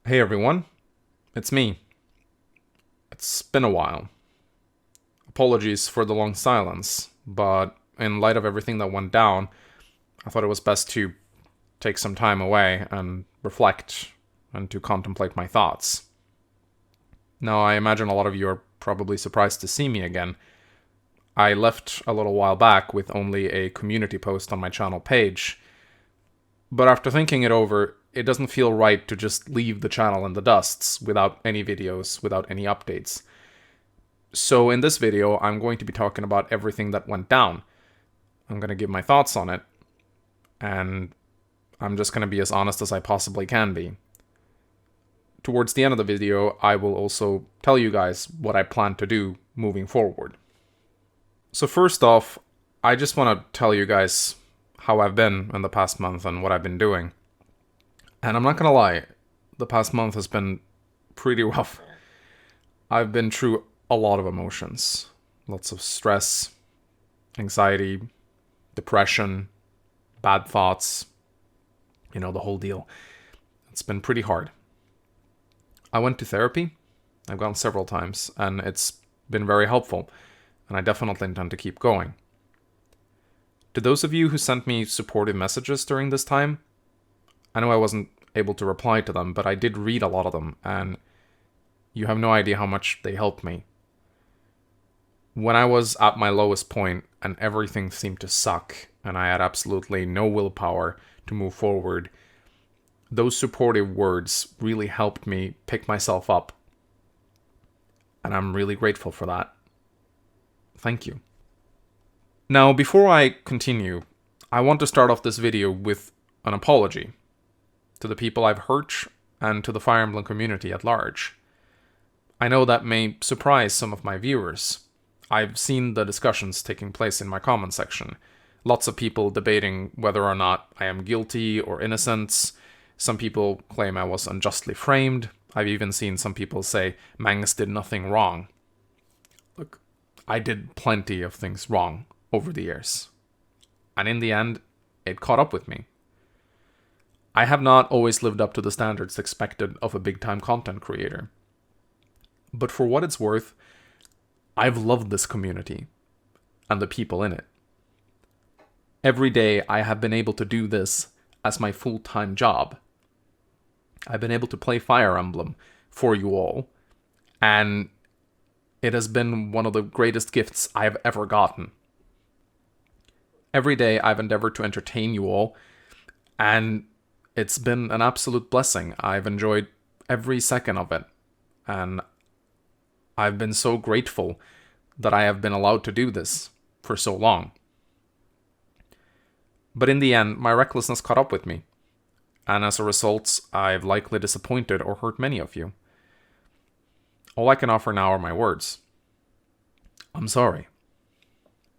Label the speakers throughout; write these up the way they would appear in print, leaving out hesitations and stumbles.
Speaker 1: Hey everyone, it's me. It's been a while. Apologies for the long silence, but in light of everything that went down, I thought it was best to take some time away and reflect and to contemplate my thoughts. Now, I imagine a lot of you are probably surprised to see me again. I left a little while back with only a community post on my channel page, but after thinking it over, it doesn't feel right to just leave the channel in the dusts without any videos, without any updates. So in this video, I'm going to be talking about everything that went down. I'm going to give my thoughts on it, and I'm just going to be as honest as I possibly can be. Towards the end of the video, I will also tell you guys what I plan to do moving forward. So first off, I just want to tell you guys how I've been in the past month and what I've been doing. And I'm not going to lie, the past month has been pretty rough. I've been through a lot of emotions. Lots of stress, anxiety, depression, bad thoughts, the whole deal. It's been pretty hard. I went to therapy. I've gone several times, and it's been very helpful, and I definitely intend to keep going. To those of you who sent me supportive messages during this time, I know I wasn't able to reply to them, but I did read a lot of them, and you have no idea how much they helped me. When I was at my lowest point and everything seemed to suck and I had absolutely no willpower to move forward, those supportive words really helped me pick myself up. And I'm really grateful for that. Thank you. Now, before I continue, I want to start off this video with an apology to the people I've hurt and to the Fire Emblem community at large. I know that may surprise some of my viewers. I've seen the discussions taking place in my comment section. Lots of people debating whether or not I am guilty or innocent. Some people claim I was unjustly framed. I've even seen some people say Mangs did nothing wrong. Look, I did plenty of things wrong over the years. And in the end, it caught up with me. I have not always lived up to the standards expected of a big-time content creator. But for what it's worth, I've loved this community and the people in it. Every day I have been able to do this as my full-time job. I've been able to play Fire Emblem for you all, and it has been one of the greatest gifts I've ever gotten. Every day I've endeavored to entertain you all, and it's been an absolute blessing. I've enjoyed every second of it, and I've been so grateful that I have been allowed to do this for so long. But in the end, my recklessness caught up with me, and as a result, I've likely disappointed or hurt many of you. All I can offer now are my words. I'm sorry.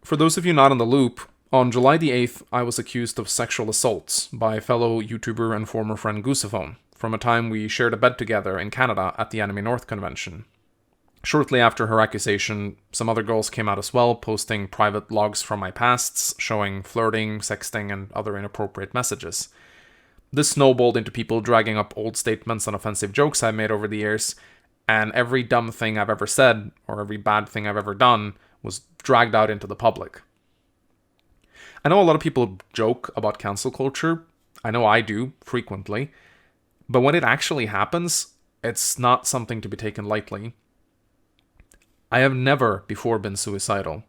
Speaker 1: For those of you not in the loop, on July the 8th, I was accused of sexual assaults by fellow YouTuber and former friend Gusaphone from a time we shared a bed together in Canada at the Anime North convention. Shortly after her accusation, some other girls came out as well, posting private logs from my pasts, showing flirting, sexting, and other inappropriate messages. This snowballed into people dragging up old statements and offensive jokes I've made over the years, and every dumb thing I've ever said, or every bad thing I've ever done, was dragged out into the public. I know a lot of people joke about cancel culture. I know I do, frequently. But when it actually happens, it's not something to be taken lightly. I have never before been suicidal.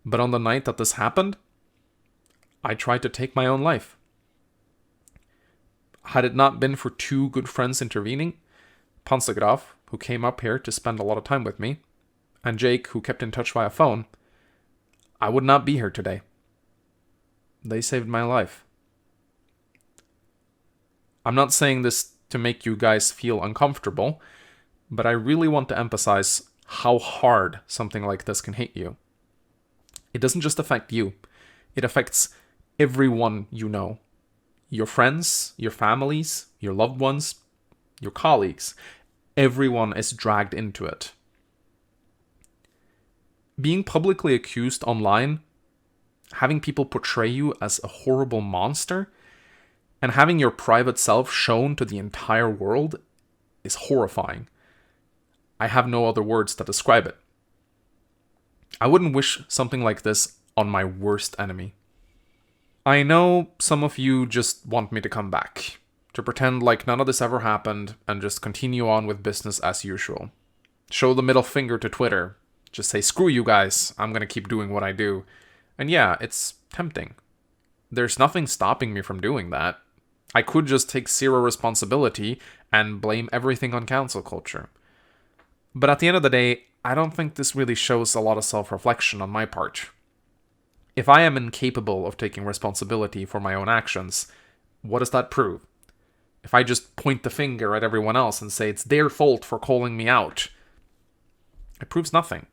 Speaker 1: But on the night that this happened, I tried to take my own life. Had it not been for two good friends intervening, Pansegraf, who came up here to spend a lot of time with me, and Jake, who kept in touch via phone, I would not be here today. They saved my life. I'm not saying this to make you guys feel uncomfortable, but I really want to emphasize how hard something like this can hit you. It doesn't just affect you. It affects everyone you know. Your friends, your families, your loved ones, your colleagues. Everyone is dragged into it. Being publicly accused online, having people portray you as a horrible monster, And having your private self shown to the entire world is horrifying. I have no other words to describe it. I wouldn't wish something like this on my worst enemy. I know some of you just want me to come back, to pretend like none of this ever happened and just continue on with business as usual. Show the middle finger to Twitter. Just say, screw you guys, I'm gonna keep doing what I do. And yeah, it's tempting. There's nothing stopping me from doing that. I could just take zero responsibility and blame everything on cancel culture. But at the end of the day, I don't think this really shows a lot of self-reflection on my part. If I am incapable of taking responsibility for my own actions, what does that prove? If I just point the finger at everyone else and say it's their fault for calling me out, it proves nothing.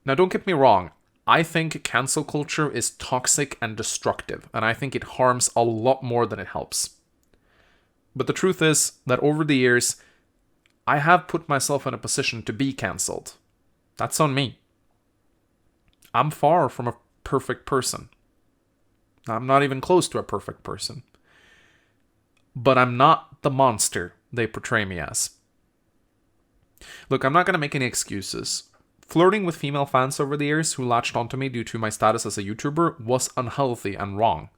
Speaker 1: Now, don't get me wrong. I think cancel culture is toxic and destructive, and I think it harms a lot more than it helps. But the truth is that over the years, I have put myself in a position to be cancelled. That's on me. I'm far from a perfect person. I'm not even close to a perfect person. But I'm not the monster they portray me as. Look, I'm not going to make any excuses. Flirting with female fans over the years who latched onto me due to my status as a YouTuber was unhealthy and wrong.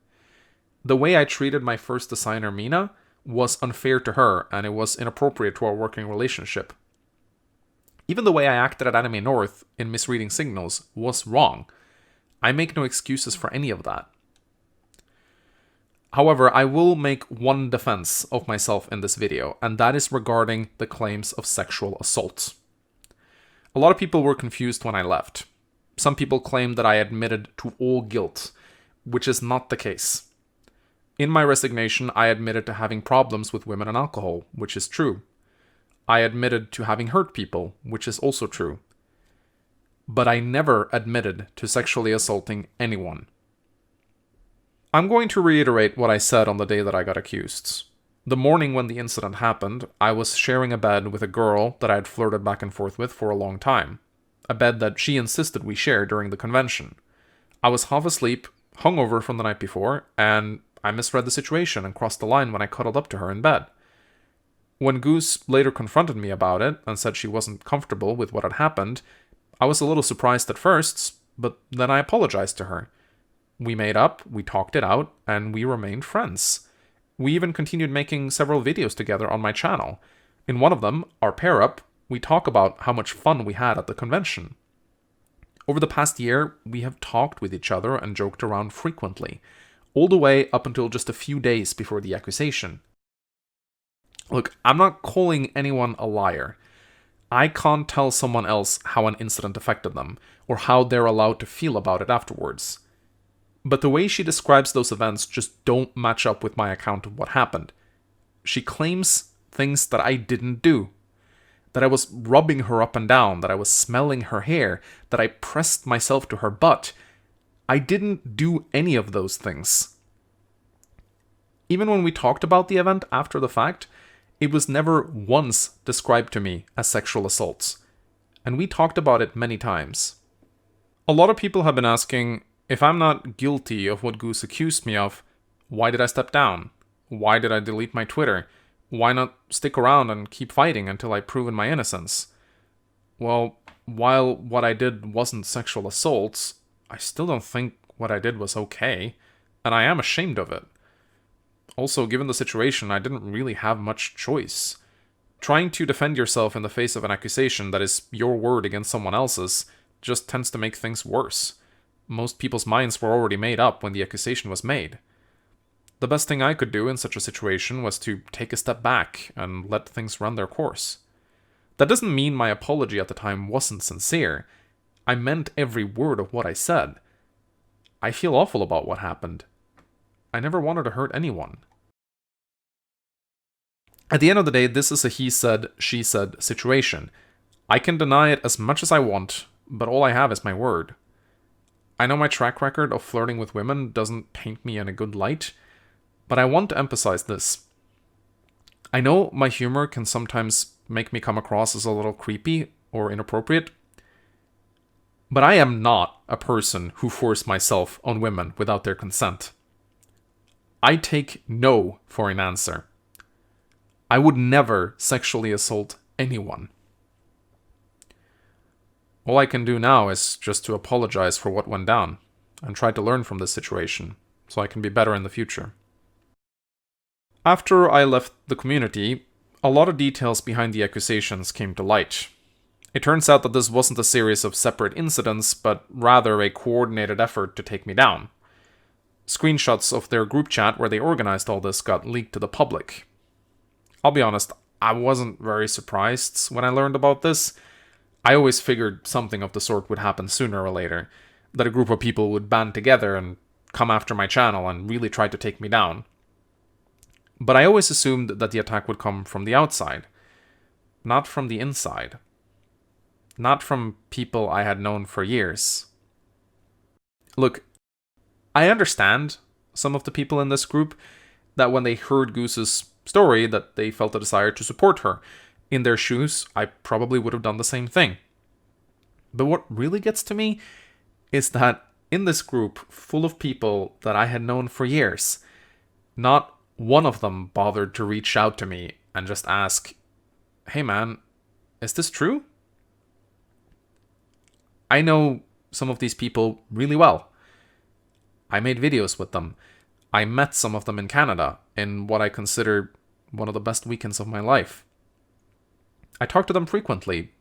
Speaker 1: The way I treated my first designer, Mina, was unfair to her, and it was inappropriate to our working relationship. Even the way I acted at Anime North in misreading signals was wrong. I make no excuses for any of that. However, I will make one defense of myself in this video, and that is regarding the claims of sexual assault. A lot of people were confused when I left. Some people claimed that I admitted to all guilt, which is not the case. In my resignation, I admitted to having problems with women and alcohol, which is true. I admitted to having hurt people, which is also true. But I never admitted to sexually assaulting anyone. I'm going to reiterate what I said on the day that I got accused. The morning when the incident happened, I was sharing a bed with a girl that I had flirted back and forth with for a long time. A bed that she insisted we share during the convention. I was half asleep, hungover from the night before, and I misread the situation and crossed the line when I cuddled up to her in bed. When Goose later confronted me about it and said she wasn't comfortable with what had happened, I was a little surprised at first, but then I apologized to her. We made up, we talked it out, and we remained friends. We even continued making several videos together on my channel. In one of them, our pair-up, we talk about how much fun we had at the convention. Over the past year, we have talked with each other and joked around frequently, all the way up until just a few days before the accusation. Look, I'm not calling anyone a liar. I can't tell someone else how an incident affected them, or how they're allowed to feel about it afterwards. But the way she describes those events just don't match up with my account of what happened. She claims things that I didn't do. That I was rubbing her up and down, that I was smelling her hair, that I pressed myself to her butt. I didn't do any of those things. Even when we talked about the event after the fact, it was never once described to me as sexual assaults. And we talked about it many times. A lot of people have been asking, if I'm not guilty of what Goose accused me of, why did I step down? Why did I delete my Twitter? Why not stick around and keep fighting until I've proven my innocence? Well, while what I did wasn't sexual assaults, I still don't think what I did was okay, and I am ashamed of it. Also, given the situation, I didn't really have much choice. Trying to defend yourself in the face of an accusation that is your word against someone else's just tends to make things worse. Most people's minds were already made up when the accusation was made. The best thing I could do in such a situation was to take a step back and let things run their course. That doesn't mean my apology at the time wasn't sincere. I meant every word of what I said. I feel awful about what happened. I never wanted to hurt anyone. At the end of the day, this is a he said, she said situation. I can deny it as much as I want, but all I have is my word. I know my track record of flirting with women doesn't paint me in a good light, but I want to emphasize this. I know my humor can sometimes make me come across as a little creepy or inappropriate, but I am not a person who forced myself on women without their consent. I take no for an answer. I would never sexually assault anyone. All I can do now is just to apologize for what went down and try to learn from this situation so I can be better in the future. After I left the community, a lot of details behind the accusations came to light. It turns out that this wasn't a series of separate incidents, but rather a coordinated effort to take me down. Screenshots of their group chat where they organized all this got leaked to the public. I'll be honest, I wasn't very surprised when I learned about this. I always figured something of the sort would happen sooner or later, that a group of people would band together and come after my channel and really try to take me down. But I always assumed that the attack would come from the outside, not from the inside. Not from people I had known for years. Look, I understand some of the people in this group that when they heard Goose's story that they felt a desire to support her. In their shoes, I probably would have done the same thing. But what really gets to me is that in this group full of people that I had known for years, not one of them bothered to reach out to me and just ask, "Hey man, is this true?" I know some of these people really well. I made videos with them. I met some of them in Canada in what I consider one of the best weekends of my life. I talked to them frequently.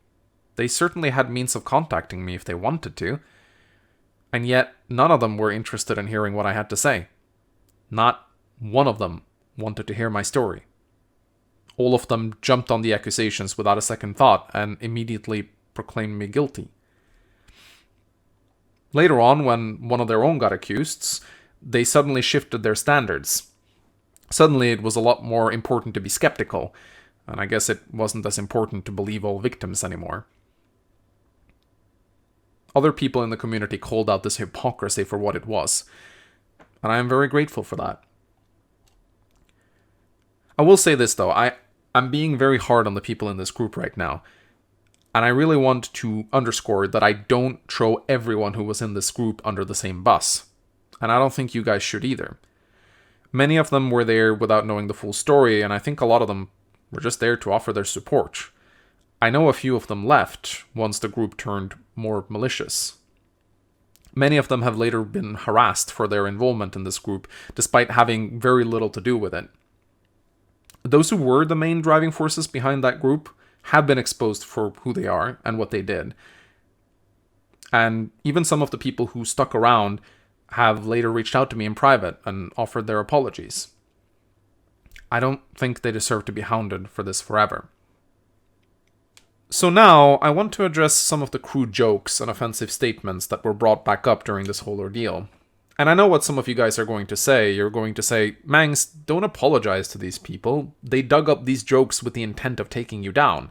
Speaker 1: They certainly had means of contacting me if they wanted to. And yet, none of them were interested in hearing what I had to say. Not one of them wanted to hear my story. All of them jumped on the accusations without a second thought and immediately proclaimed me guilty. Later on, when one of their own got accused, they suddenly shifted their standards. Suddenly it was a lot more important to be skeptical, and I guess it wasn't as important to believe all victims anymore. Other people in the community called out this hypocrisy for what it was, and I am very grateful for that. I will say this though, I'm being very hard on the people in this group right now. And I really want to underscore that I don't throw everyone who was in this group under the same bus. And I don't think you guys should either. Many of them were there without knowing the full story, and I think a lot of them were just there to offer their support. I know a few of them left once the group turned more malicious. Many of them have later been harassed for their involvement in this group, despite having very little to do with it. Those who were the main driving forces behind that group have been exposed for who they are and what they did. And even some of the people who stuck around have later reached out to me in private and offered their apologies. I don't think they deserve to be hounded for this forever. So now, I want to address some of the crude jokes and offensive statements that were brought back up during this whole ordeal. And I know what some of you guys are going to say. You're going to say, "Mangs, don't apologize to these people. They dug up these jokes with the intent of taking you down."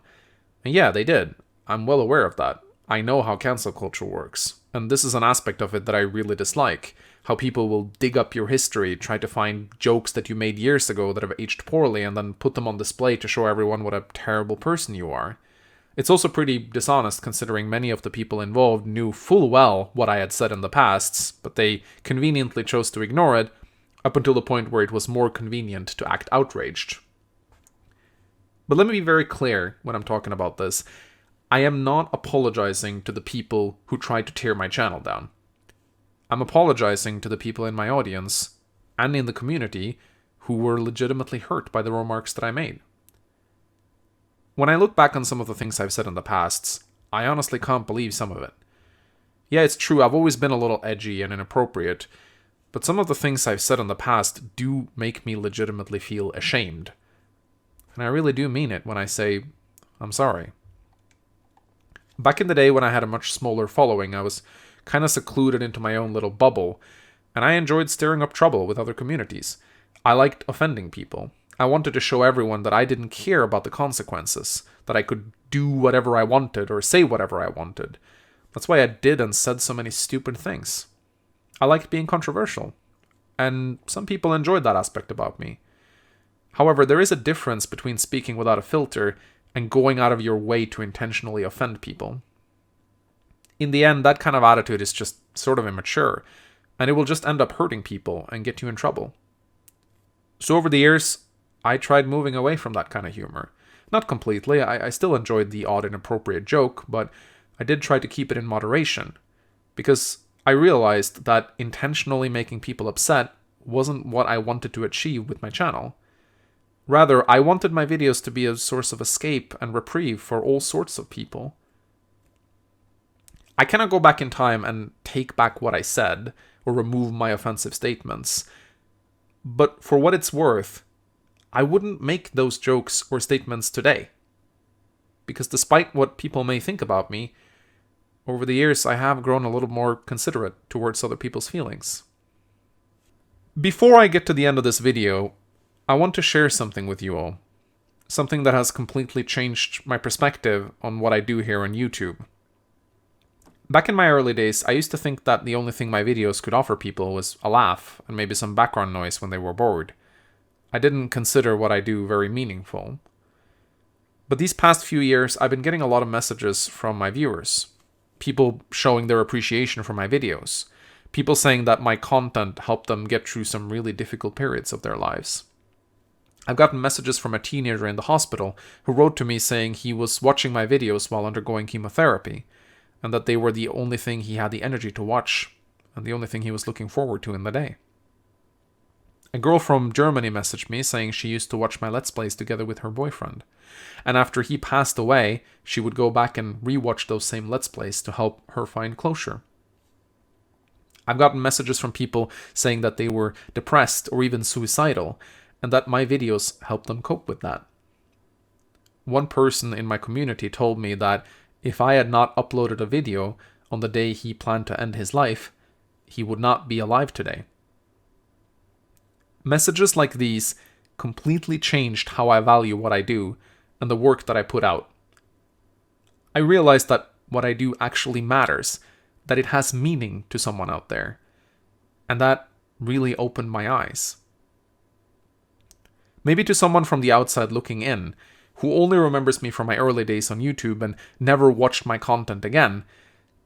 Speaker 1: And yeah, they did. I'm well aware of that. I know how cancel culture works. And this is an aspect of it that I really dislike. How people will dig up your history, try to find jokes that you made years ago that have aged poorly, and then put them on display to show everyone what a terrible person you are. It's also pretty dishonest considering many of the people involved knew full well what I had said in the past, but they conveniently chose to ignore it up until the point where it was more convenient to act outraged. But let me be very clear when I'm talking about this. I am not apologizing to the people who tried to tear my channel down. I'm apologizing to the people in my audience and in the community who were legitimately hurt by the remarks that I made. When I look back on some of the things I've said in the past, I honestly can't believe some of it. Yeah, it's true, I've always been a little edgy and inappropriate, but some of the things I've said in the past do make me legitimately feel ashamed. And I really do mean it when I say, I'm sorry. Back in the day when I had a much smaller following, I was kind of secluded into my own little bubble, and I enjoyed stirring up trouble with other communities. I liked offending people. I wanted to show everyone that I didn't care about the consequences, that I could do whatever I wanted or say whatever I wanted. That's why I did and said so many stupid things. I liked being controversial, and some people enjoyed that aspect about me. However, there is a difference between speaking without a filter and going out of your way to intentionally offend people. In the end, that kind of attitude is just sort of immature, and it will just end up hurting people and get you in trouble. So over the years, I tried moving away from that kind of humor. Not completely, I still enjoyed the odd inappropriate joke, but I did try to keep it in moderation. Because I realized that intentionally making people upset wasn't what I wanted to achieve with my channel. Rather, I wanted my videos to be a source of escape and reprieve for all sorts of people. I cannot go back in time and take back what I said, or remove my offensive statements. But for what it's worth, I wouldn't make those jokes or statements today. Because despite what people may think about me, over the years I have grown a little more considerate towards other people's feelings. Before I get to the end of this video, I want to share something with you all. Something that has completely changed my perspective on what I do here on YouTube. Back in my early days, I used to think that the only thing my videos could offer people was a laugh and maybe some background noise when they were bored. I didn't consider what I do very meaningful. But these past few years, I've been getting a lot of messages from my viewers. People showing their appreciation for my videos. People saying that my content helped them get through some really difficult periods of their lives. I've gotten messages from a teenager in the hospital who wrote to me saying he was watching my videos while undergoing chemotherapy, and that they were the only thing he had the energy to watch, and the only thing he was looking forward to in the day. A girl from Germany messaged me saying she used to watch my Let's Plays together with her boyfriend, and after he passed away, she would go back and rewatch those same Let's Plays to help her find closure. I've gotten messages from people saying that they were depressed or even suicidal, and that my videos helped them cope with that. One person in my community told me that if I had not uploaded a video on the day he planned to end his life, he would not be alive today. Messages like these completely changed how I value what I do and the work that I put out. I realized that what I do actually matters, that it has meaning to someone out there, and that really opened my eyes. Maybe to someone from the outside looking in, who only remembers me from my early days on YouTube and never watched my content again,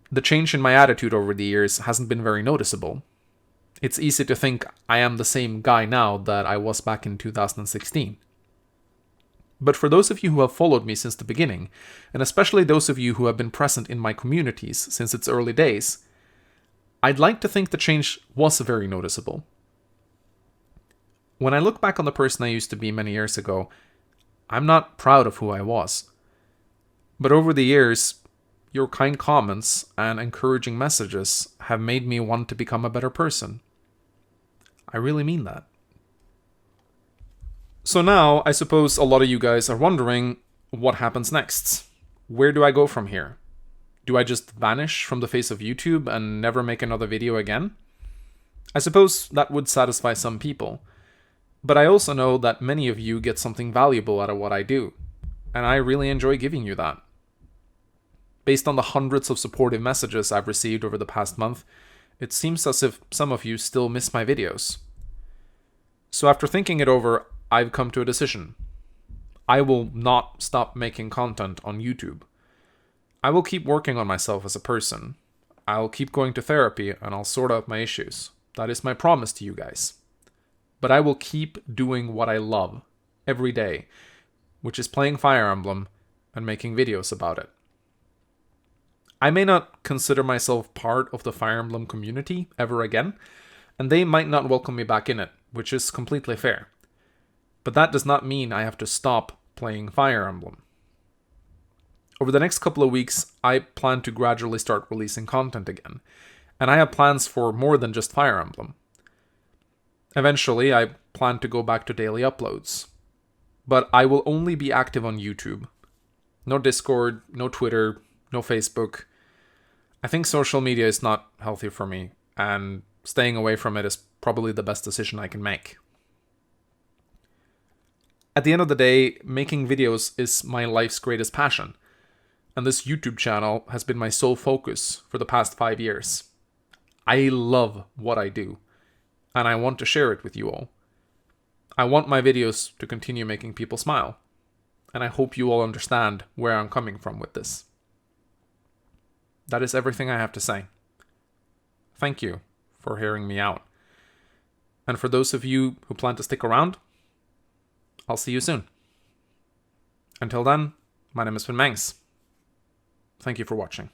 Speaker 1: the change in my attitude over the years hasn't been very noticeable. It's easy to think I am the same guy now that I was back in 2016. But for those of you who have followed me since the beginning, and especially those of you who have been present in my communities since its early days, I'd like to think the change was very noticeable. When I look back on the person I used to be many years ago, I'm not proud of who I was. But over the years, your kind comments and encouraging messages have made me want to become a better person. I really mean that. So now, I suppose a lot of you guys are wondering, what happens next? Where do I go from here? Do I just vanish from the face of YouTube and never make another video again? I suppose that would satisfy some people. But I also know that many of you get something valuable out of what I do, and I really enjoy giving you that. Based on the hundreds of supportive messages I've received over the past month, it seems as if some of you still miss my videos. So after thinking it over, I've come to a decision. I will not stop making content on YouTube. I will keep working on myself as a person. I'll keep going to therapy and I'll sort out my issues. That is my promise to you guys. But I will keep doing what I love every day, which is playing Fire Emblem and making videos about it. I may not consider myself part of the Fire Emblem community ever again, and they might not welcome me back in it, which is completely fair. But that does not mean I have to stop playing Fire Emblem. Over the next couple of weeks, I plan to gradually start releasing content again, and I have plans for more than just Fire Emblem. Eventually, I plan to go back to daily uploads. But I will only be active on YouTube. No Discord, no Twitter, no Facebook. I think social media is not healthy for me, and staying away from it is probably the best decision I can make. At the end of the day, making videos is my life's greatest passion, and this YouTube channel has been my sole focus for the past 5 years. I love what I do, and I want to share it with you all. I want my videos to continue making people smile, and I hope you all understand where I'm coming from with this. That is everything I have to say. Thank you for hearing me out. And for those of you who plan to stick around, I'll see you soon. Until then, my name has been Mangs. Thank you for watching.